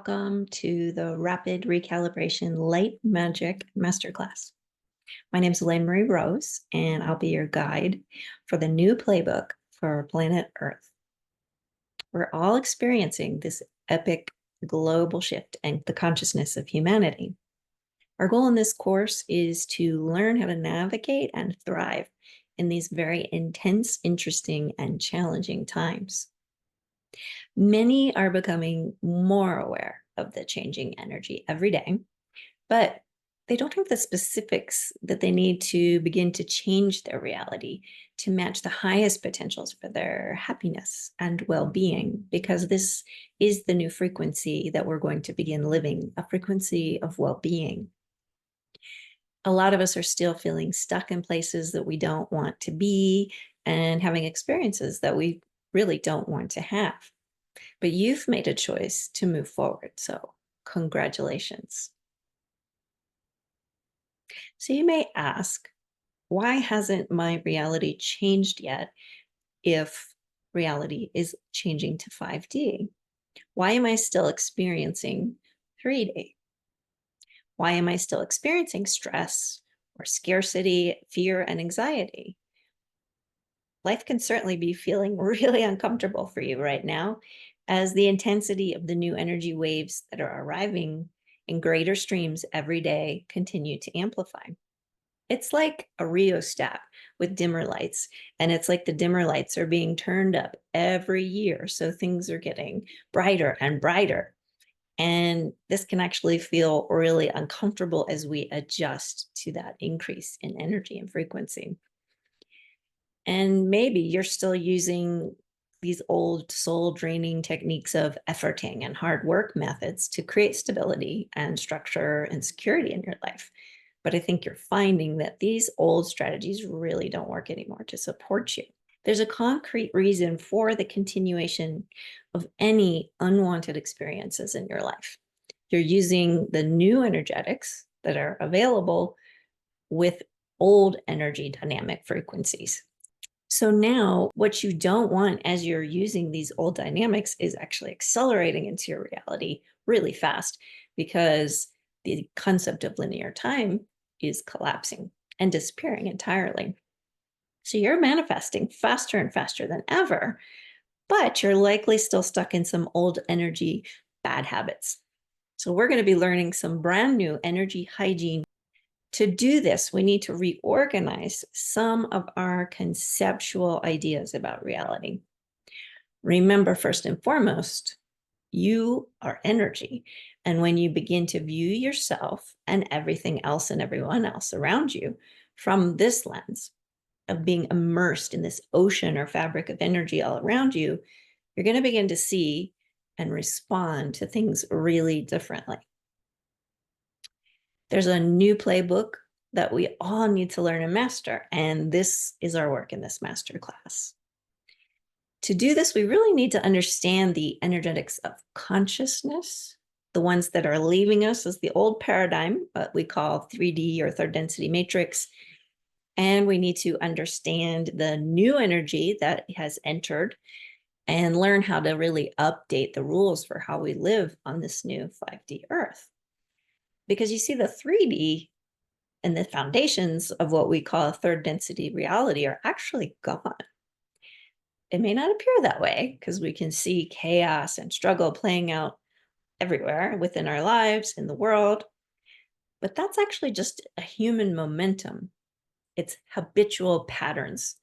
welcome to the Rapid Recalibration Light Magic Masterclass. My name is Elaine Marie Rose, and I'll be your guide for the new playbook for planet Earth. We're all experiencing this epic global shift in the consciousness of humanity. Our goal in this course is to learn how to navigate and thrive in these very intense, interesting, and challenging times. Many are becoming more aware of the changing energy every day, but they don't have the specifics that they need to begin to change their reality to match the highest potentials for their happiness and well-being, because this is the new frequency that we're going to begin living, a frequency of well-being. A lot of us are still feeling stuck in places that we don't want to be and having experiences that we really don't want to have. But you've made a choice to move forward, so congratulations. So you may ask, why hasn't my reality changed yet if reality is changing to 5D? Why am I still experiencing 3D? Why am I still experiencing stress or scarcity, fear, and anxiety? Life can certainly be feeling really uncomfortable for you right now, as the intensity of the new energy waves that are arriving in greater streams every day continue to amplify. It's like a rheostat with dimmer lights, and it's like the dimmer lights are being turned up every year, so things are getting brighter and brighter. And this can actually feel really uncomfortable as we adjust to that increase in energy and frequency. And maybe you're still using these old soul draining techniques of efforting and hard work methods to create stability and structure and security in your life. But I think you're finding that these old strategies really don't work anymore to support you. There's a concrete reason for the continuation of any unwanted experiences in your life. You're using the new energetics that are available with old energy dynamic frequencies. So now what you don't want as you're using these old dynamics is actually accelerating into your reality really fast, because the concept of linear time is collapsing and disappearing entirely. So you're manifesting faster and faster than ever, but you're likely still stuck in some old energy bad habits. So we're going to be learning some brand new energy hygiene. To do this, we need to reorganize some of our conceptual ideas about reality. Remember, first and foremost, you are energy. And when you begin to view yourself and everything else and everyone else around you from this lens of being immersed in this ocean or fabric of energy all around you, you're going to begin to see and respond to things really differently. There's a new playbook that we all need to learn and master, and this is our work in this masterclass. To do this, we really need to understand the energetics of consciousness, the ones that are leaving us as the old paradigm, what we call 3D or third density matrix. And we need to understand the new energy that has entered and learn how to really update the rules for how we live on this new 5D Earth. Because you see, the 3D and the foundations of what we call a third density reality are actually gone. It may not appear that way because we can see chaos and struggle playing out everywhere within our lives, in the world, but that's actually just a human momentum. It's habitual patterns.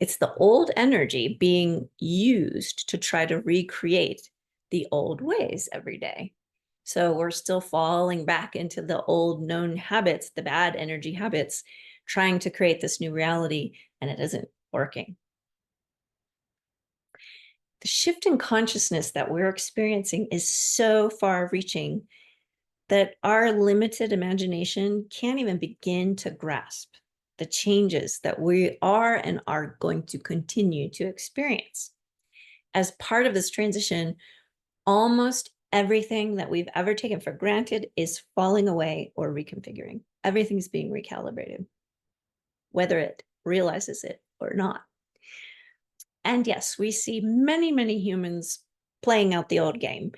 It's the old energy being used to try to recreate the old ways every day. So we're still falling back into the old known habits, the bad energy habits, trying to create this new reality, and it isn't working. The shift in consciousness that we're experiencing is so far-reaching that our limited imagination can't even begin to grasp the changes that we are and are going to continue to experience. As part of this transition, almost everything that we've ever taken for granted is falling away or reconfiguring. Everything's being recalibrated, whether it realizes it or not. And yes, we see many, many humans playing out the old game,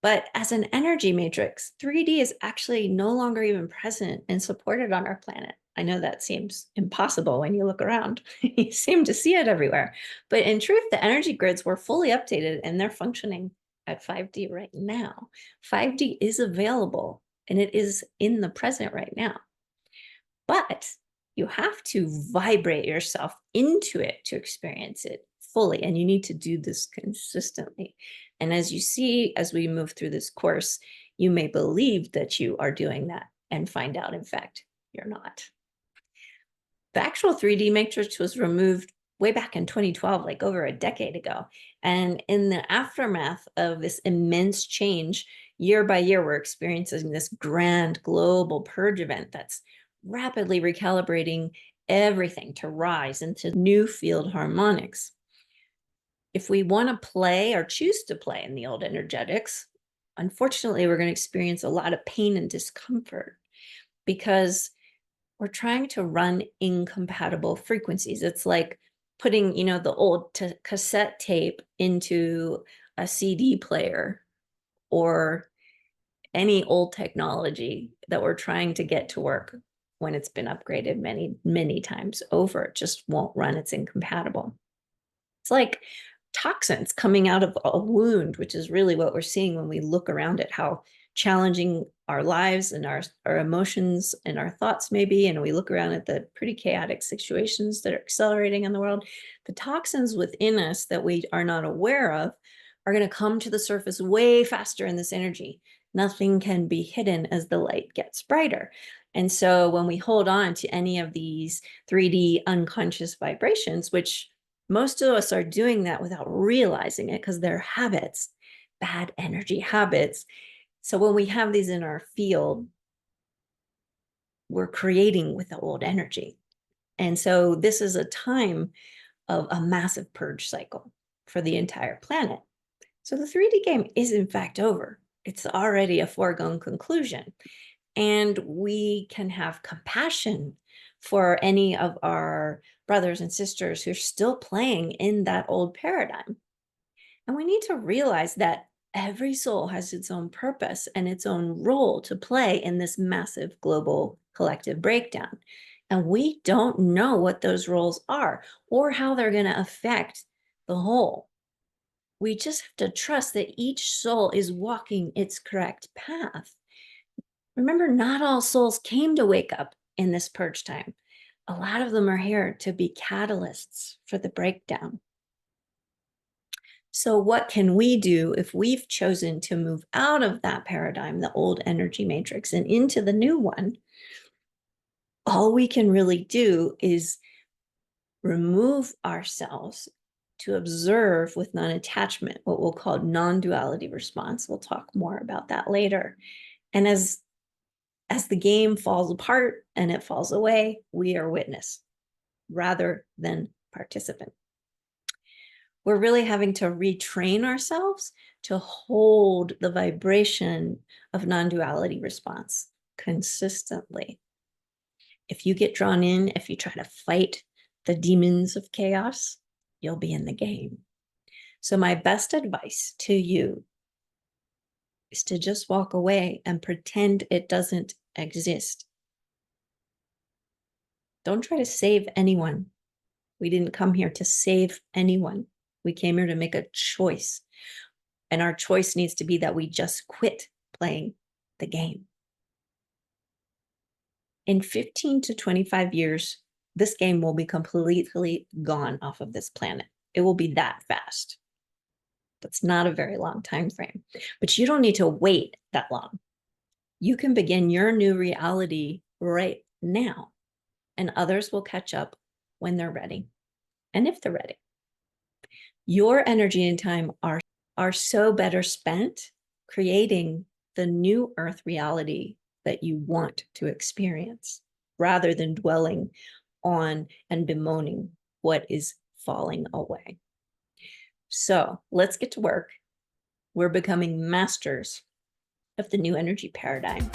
But as an energy matrix, 3D is actually no longer even present and supported on our planet. I know that seems impossible when you look around. You seem to see it everywhere. But in truth, the energy grids were fully updated and they're functioning at 5D right now. 5D is available and it is in the present right now. But you have to vibrate yourself into it to experience it fully. And you need to do this consistently. And as you see, as we move through this course, you may believe that you are doing that and find out, in fact, you're not. The actual 3D matrix was removed way back in 2012, like over a decade ago. And in the aftermath of this immense change, year by year, we're experiencing this grand global purge event that's rapidly recalibrating everything to rise into new field harmonics. If we want to play or choose to play in the old energetics, unfortunately, we're going to experience a lot of pain and discomfort because we're trying to run incompatible frequencies. It's like putting, the old cassette tape into a CD player or any old technology that we're trying to get to work when it's been upgraded many, many times over. It just won't run. It's incompatible. It's like toxins coming out of a wound, which is really what we're seeing when we look around at how challenging our lives and our emotions and our thoughts may be. And we look around at the pretty chaotic situations that are accelerating in the world. The toxins within us that we are not aware of are going to come to the surface way faster in this energy. Nothing can be hidden as the light gets brighter. And so when we hold on to any of these 3D unconscious vibrations, which most of us are doing that without realizing it because they're habits, bad energy habits. So when we have these in our field, we're creating with the old energy. And so this is a time of a massive purge cycle for the entire planet. So the 3D game is in fact over. It's already a foregone conclusion. And we can have compassion for any of our brothers and sisters who are still playing in that old paradigm. And we need to realize that every soul has its own purpose and its own role to play in this massive global collective breakdown. And we don't know what those roles are or how they're going to affect the whole. We just have to trust that each soul is walking its correct path. Remember, not all souls came to wake up in this purge time. A lot of them are here to be catalysts for the breakdown. So what can we do if we've chosen to move out of that paradigm, the old energy matrix, and into the new one? All we can really do is remove ourselves to observe with non-attachment, what we'll call non-duality response. We'll talk more about that later. And as the game falls apart and it falls away, we are witness rather than participant. We're really having to retrain ourselves to hold the vibration of non-duality response consistently. If you get drawn in, if you try to fight the demons of chaos, you'll be in the game. So my best advice to you is to just walk away and pretend it doesn't exist. Don't try to save anyone. We didn't come here to save anyone. We came here to make a choice. And our choice needs to be that we just quit playing the game. In 15 to 25 years, this game will be completely gone off of this planet. It will be that fast. That's not a very long time frame. But you don't need to wait that long. You can begin your new reality right now, and others will catch up when they're ready, and if they're ready. Your energy and time are so better spent creating the new earth reality that you want to experience, rather than dwelling on and bemoaning what is falling away. So let's get to work. We're becoming masters of the new energy paradigm.